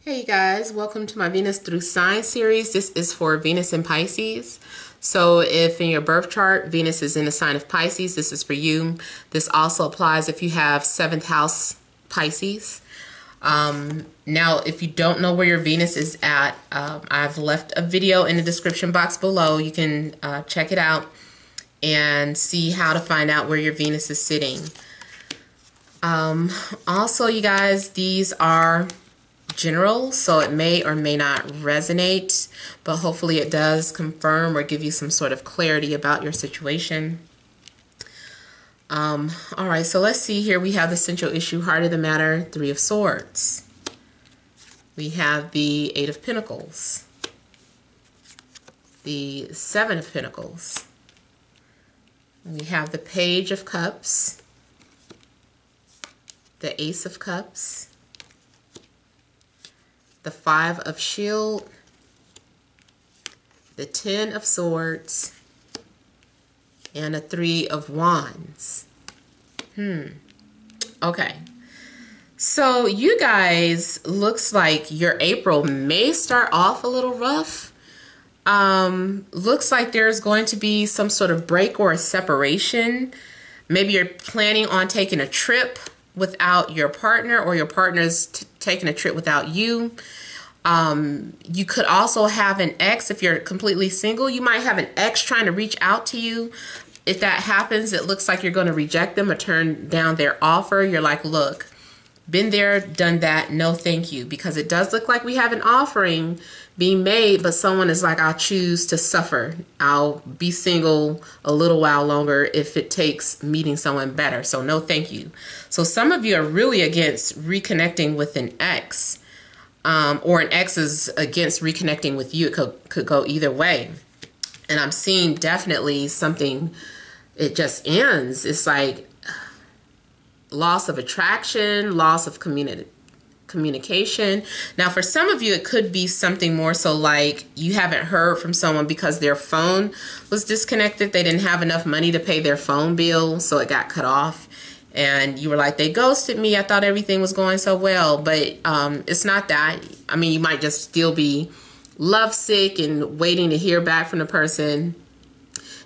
Hey you guys, welcome to my Venus through Sign series. This is for Venus in Pisces. So if in your birth chart, Venus is in the sign of Pisces, this is for you. This also applies if you have 7th house Pisces. Now, if you don't know where your Venus is at, I've left a video in the description box below. You can check it out and see how to find out where your Venus is sitting. Also, you guys, these are general, so it may or may not resonate, but hopefully it does confirm or give you some sort of clarity about your situation. All right, so let's see here. We have the central issue, heart of the matter, 3 of Swords. We have the 8 of Pentacles, the 7 of Pentacles. We have the Page of Cups, the Ace of Cups, the 5 of Shield, the 10 of Swords, and a 3 of Wands. Okay. So you guys, looks like your April may start off a little rough. Looks like there's going to be some sort of break or a separation. Maybe you're planning on taking a trip without your partner, or your partner's taking a trip without you. You could also have an ex. If you're completely single, you might have an ex trying to reach out to you. If that happens, it looks like you're going to reject them or turn down their offer. You're like, look, been there, done that, no thank you. Because it does look like we have an offering being made, but someone is like, I'll choose to suffer. I'll be single a little while longer if it takes meeting someone better. So no thank you. So some of you are really against reconnecting with an ex, or an ex is against reconnecting with you. It could go either way. And I'm seeing definitely something, it just ends. It's like loss of attraction, loss of communication. Now, for some of you, it could be something more so like you haven't heard from someone because their phone was disconnected. They didn't have enough money to pay their phone bill, so it got cut off. And you were like, they ghosted me. I thought everything was going so well. But it's not that. I mean, you might just still be lovesick and waiting to hear back from the person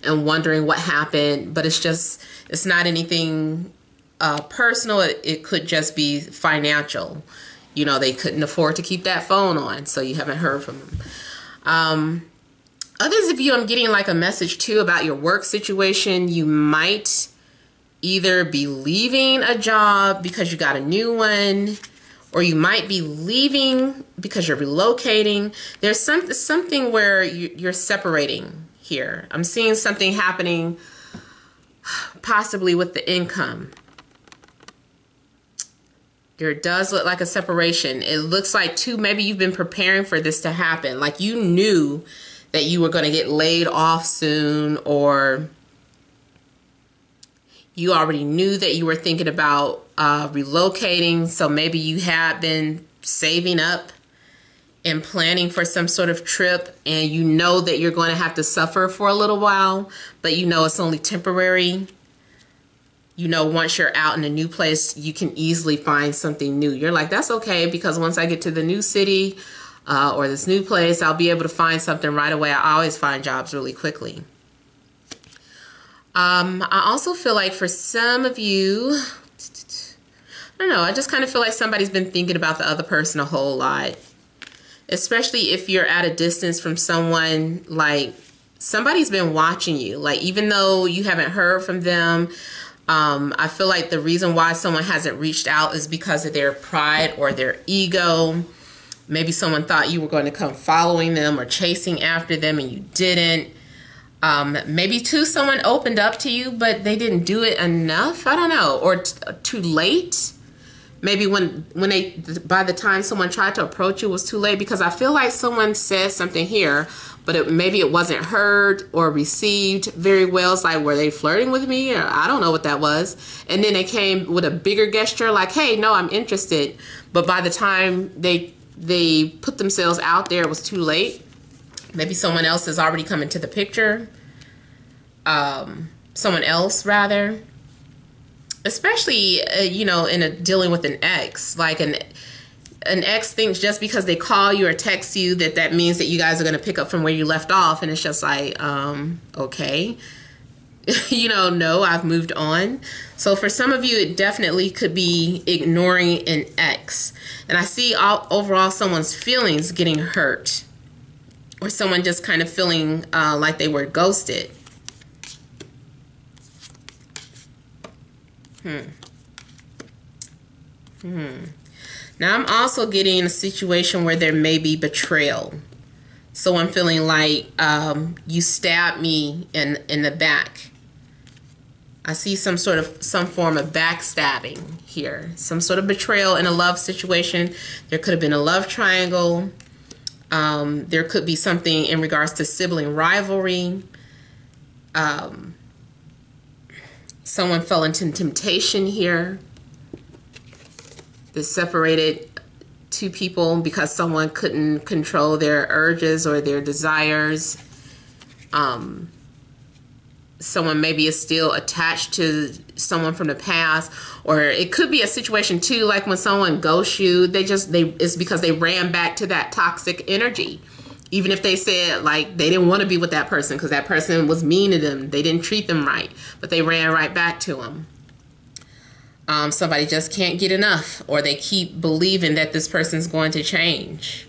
and wondering what happened. But it's not anything personal. It could just be financial. You know, they couldn't afford to keep that phone on, so you haven't heard from them. Others of you, I'm getting like a message too about your work situation. You might either be leaving a job because you got a new one, or you might be leaving because you're relocating. There's something where you're separating here. I'm seeing something happening possibly with the income. There does look like a separation. It looks like too, maybe you've been preparing for this to happen. Like you knew that you were going to get laid off soon, or you already knew that you were thinking about relocating. So maybe you had been saving up and planning for some sort of trip, and you know that you're going to have to suffer for a little while, but you know it's only temporary. You know, once you're out in a new place, you can easily find something new. You're like, that's okay, because once I get to the new city or this new place, I'll be able to find something right away. I always find jobs really quickly. I also feel like for some of you, I don't know, I just kind of feel like somebody's been thinking about the other person a whole lot. Especially if you're at a distance from someone, like somebody's been watching you. Like even though you haven't heard from them, I feel like the reason why someone hasn't reached out is because of their pride or their ego. Maybe someone thought you were going to come following them or chasing after them and you didn't. Maybe too, someone opened up to you, but they didn't do it enough. I don't know. Or too late. Maybe by the time someone tried to approach you, it was too late, because I feel like someone said something here, but maybe it wasn't heard or received very well. It's like, were they flirting with me? Or I don't know what that was. And then they came with a bigger gesture like, hey, no, I'm interested. But by the time they put themselves out there, it was too late. Maybe someone else has already come into the picture. Someone else, rather. especially, you know, in dealing with an ex, like an ex thinks just because they call you or text you that means that you guys are going to pick up from where you left off, and it's just like, okay. You know, no, I've moved on. So for some of you, it definitely could be ignoring an ex. And I see overall someone's feelings getting hurt, or someone just kind of feeling like they were ghosted. Now I'm also getting a situation where there may be betrayal. So I'm feeling like you stabbed me in the back. I see some form of backstabbing here. Some sort of betrayal in a love situation. There could have been a love triangle. There could be something in regards to sibling rivalry. Someone fell into temptation here. This separated two people because someone couldn't control their urges or their desires. Someone maybe is still attached to someone from the past, or it could be a situation too, like when someone ghosts you, it's because they ran back to that toxic energy. Even if they said like they didn't want to be with that person because that person was mean to them, they didn't treat them right, but they ran right back to them. Somebody just can't get enough, or they keep believing that this person's going to change.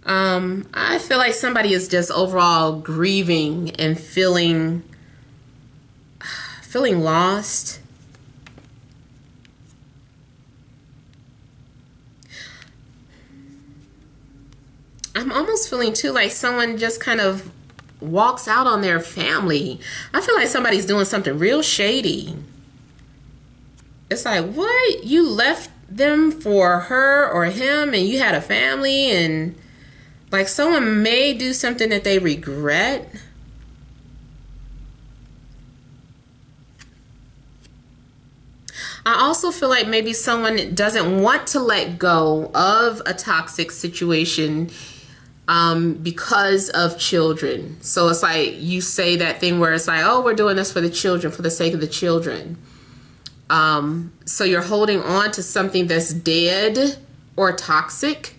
I feel like somebody is just overall grieving and feeling lost. I'm almost feeling too like someone just kind of walks out on their family. I feel like somebody's doing something real shady. It's like, what? You left them for her or him and you had a family, and like someone may do something that they regret. I also feel like maybe someone doesn't want to let go of a toxic situation because of children. So it's like you say that thing where it's like, oh, we're doing this for the children, for the sake of the children. So you're holding on to something that's dead or toxic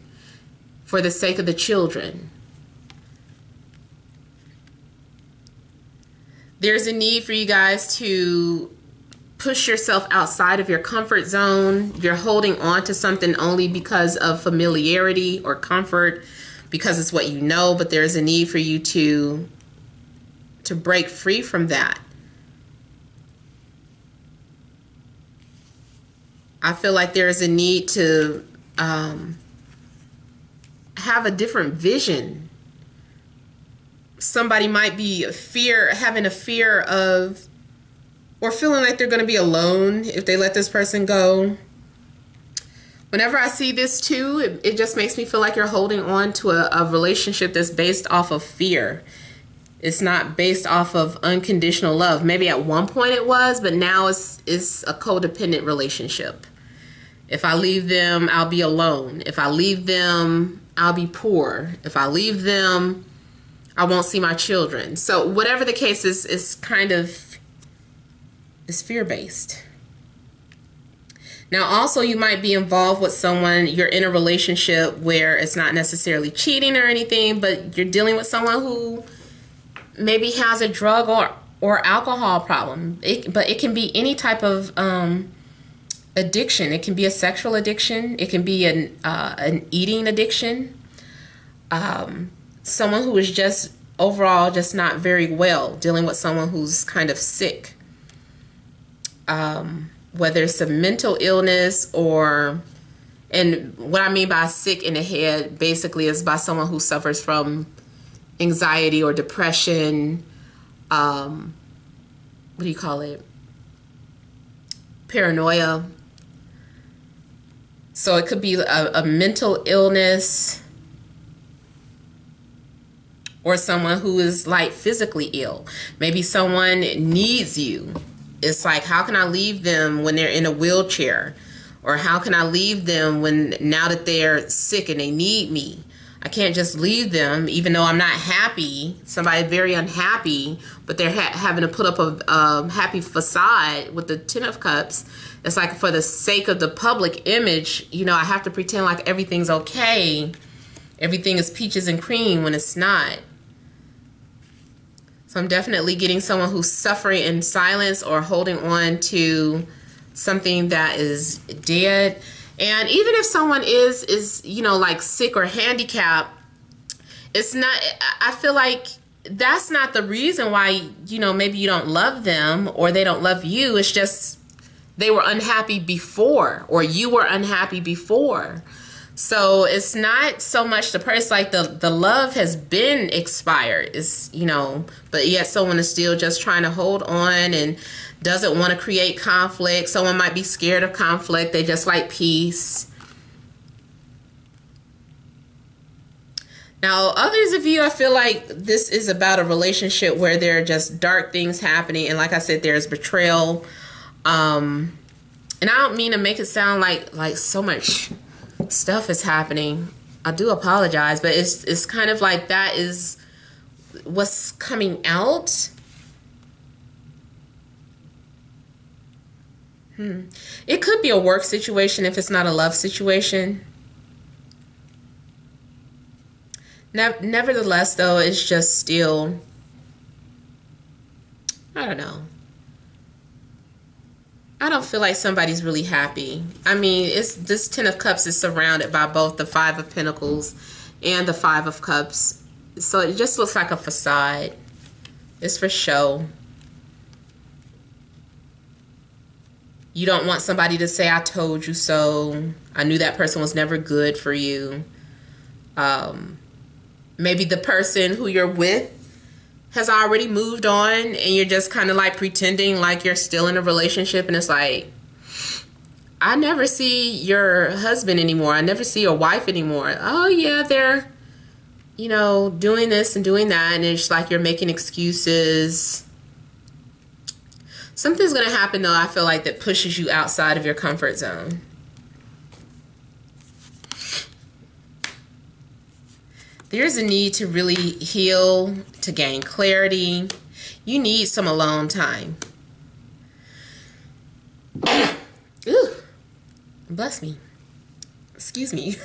for the sake of the children. There's a need for you guys to push yourself outside of your comfort zone. You're holding on to something only because of familiarity or comfort, because it's what you know, but there's a need for you to break free from that. I feel like there's a need to have a different vision. Somebody might be having a fear of, or feeling like they're going to be alone if they let this person go. Whenever I see this too, it just makes me feel like you're holding on to a relationship that's based off of fear. It's not based off of unconditional love. Maybe at one point it was, but now it's a codependent relationship. If I leave them, I'll be alone. If I leave them, I'll be poor. If I leave them, I won't see my children. So whatever the case is fear-based. Now also you might be involved with someone, you're in a relationship where it's not necessarily cheating or anything, but you're dealing with someone who maybe has a drug or alcohol problem. But it can be any type of addiction. It can be a sexual addiction. It can be an eating addiction. Someone who is just overall just not very well, dealing with someone who's kind of sick. Whether it's a mental illness and what I mean by sick in the head basically is by someone who suffers from anxiety or depression. What do you call it? Paranoia. So it could be a mental illness, or someone who is like physically ill. Maybe someone needs you. It's like, how can I leave them when they're in a wheelchair? Or how can I leave them now that they're sick and they need me? I can't just leave them, even though I'm not happy. Somebody very unhappy, but they're having to put up a happy facade with the Ten of Cups. It's like for the sake of the public image, you know, I have to pretend like everything's okay. Everything is peaches and cream when it's not. So I'm definitely getting someone who's suffering in silence or holding on to something that is dead. And even if someone is, you know, like sick or handicapped, it's not, I feel like that's not the reason why, you know, maybe you don't love them or they don't love you. It's just they were unhappy before, or you were unhappy before. So it's not so much the person, like the love has been expired. It's, you know, but yet someone is still just trying to hold on and doesn't want to create conflict. Someone might be scared of conflict. They just like peace. Now, others of you, I feel like this is about a relationship where there are just dark things happening. And like I said, there's betrayal. And I don't mean to make it sound like so much stuff is happening. I do apologize, but it's kind of like that is what's coming out. It could be a work situation if it's not a love situation. Nevertheless, though, it's just still, I don't know. I don't feel like somebody's really happy. I mean, this Ten of Cups is surrounded by both the Five of Pentacles and the Five of Cups. So it just looks like a facade. It's for show. You don't want somebody to say, I told you so. I knew that person was never good for you. Maybe the person who you're with has already moved on and you're just kind of like pretending like you're still in a relationship, and it's like, I never see your husband anymore. I never see your wife anymore. Oh yeah, they're, you know, doing this and doing that, and it's like you're making excuses. Something's going to happen, though, I feel like, that pushes you outside of your comfort zone. There's a need to really heal, to gain clarity. You need some alone time. Ooh, bless me. Excuse me.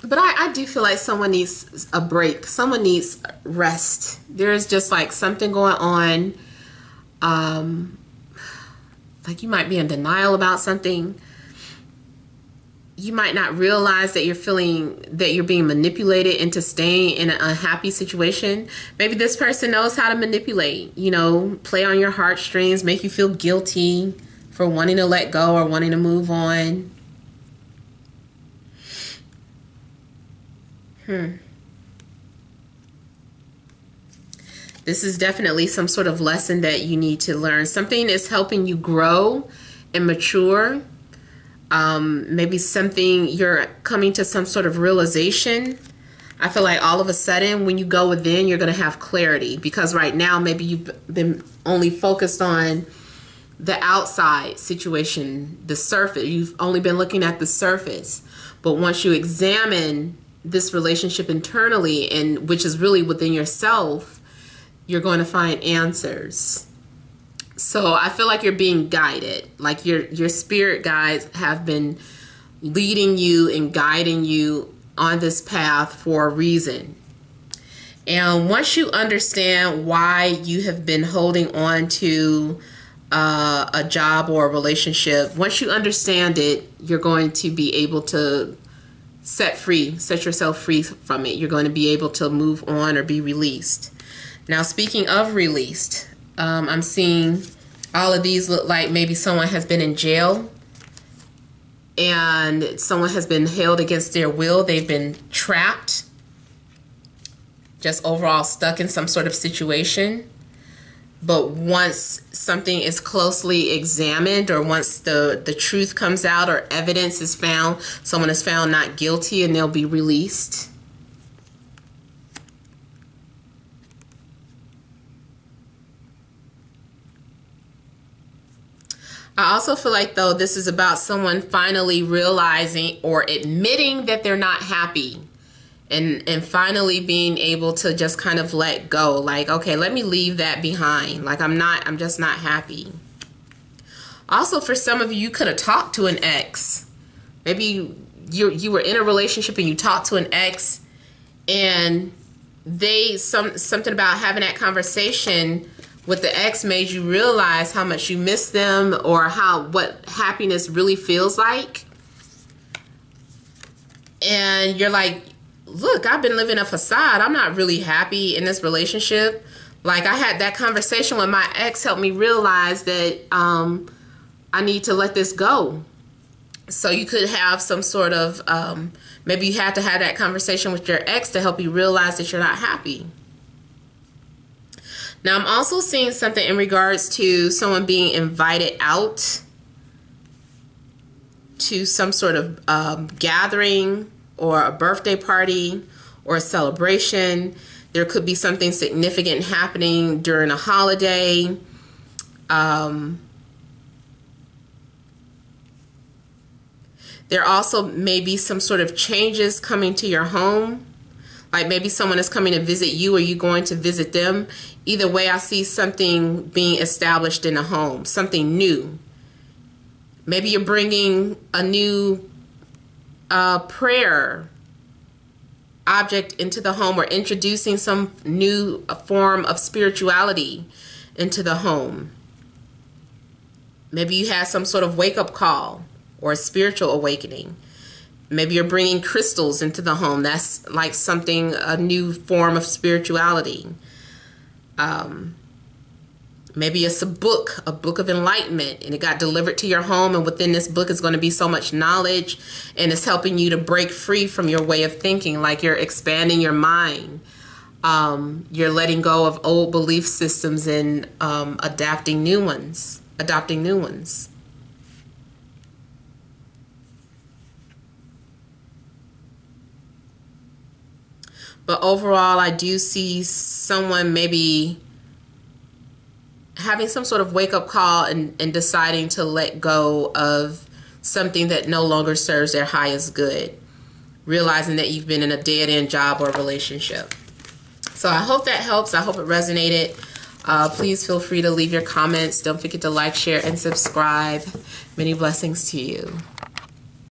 But I do feel like someone needs a break. Someone needs rest. There's just like something going on. Like you might be in denial about something. You might not realize that you're feeling that you're being manipulated into staying in an unhappy situation. Maybe this person knows how to manipulate, you know, play on your heartstrings, make you feel guilty for wanting to let go or wanting to move on. This is definitely some sort of lesson that you need to learn. Something is helping you grow and mature. Maybe something, you're coming to some sort of realization. I feel like all of a sudden when you go within, you're going to have clarity, because right now maybe you've been only focused on the outside situation, the surface. You've only been looking at the surface. But once you examine this relationship internally, and which is really within yourself, you're going to find answers. So I feel like you're being guided, like your spirit guides have been leading you and guiding you on this path for a reason. And once you understand why you have been holding on to a job or a relationship, once you understand it, you're going to be able to set yourself free from it. You're going to be able to move on or be released. Now, speaking of released, I'm seeing all of these look like maybe someone has been in jail and someone has been held against their will. They've been trapped, just overall stuck in some sort of situation. But once something is closely examined, or once the truth comes out or evidence is found, someone is found not guilty and they'll be released. I also feel like, though, this is about someone finally realizing or admitting that they're not happy, and finally being able to just kind of let go. Like, okay, let me leave that behind. Like, I'm just not happy. Also, for some of you, you could have talked to an ex. Maybe you were in a relationship and you talked to an ex, and something about having that conversation with the ex made you realize how much you miss them, or what happiness really feels like. And you're like, look, I've been living a facade. I'm not really happy in this relationship. Like, I had that conversation with my ex, helped me realize that I need to let this go. So you could have some sort of, maybe you had to have that conversation with your ex to help you realize that you're not happy. Now, I'm also seeing something in regards to someone being invited out to some sort of gathering or a birthday party or a celebration. There could be something significant happening during a holiday. There also may be some sort of changes coming to your home. Like, maybe someone is coming to visit you or you going to visit them. Either way, I see something being established in the home, something new. Maybe you're bringing a new prayer object into the home, or introducing some new form of spirituality into the home. Maybe you had some sort of wake-up call or a spiritual awakening. Maybe you're bringing crystals into the home. That's like something, a new form of spirituality. Maybe it's a book of enlightenment, and it got delivered to your home, and within this book is going to be so much knowledge, and it's helping you to break free from your way of thinking. Like, you're expanding your mind. You're letting go of old belief systems and adopting new ones. But overall, I do see someone maybe having some sort of wake-up call and deciding to let go of something that no longer serves their highest good. Realizing that you've been in a dead-end job or relationship. So I hope that helps. I hope it resonated. Please feel free to leave your comments. Don't forget to like, share, and subscribe. Many blessings to you.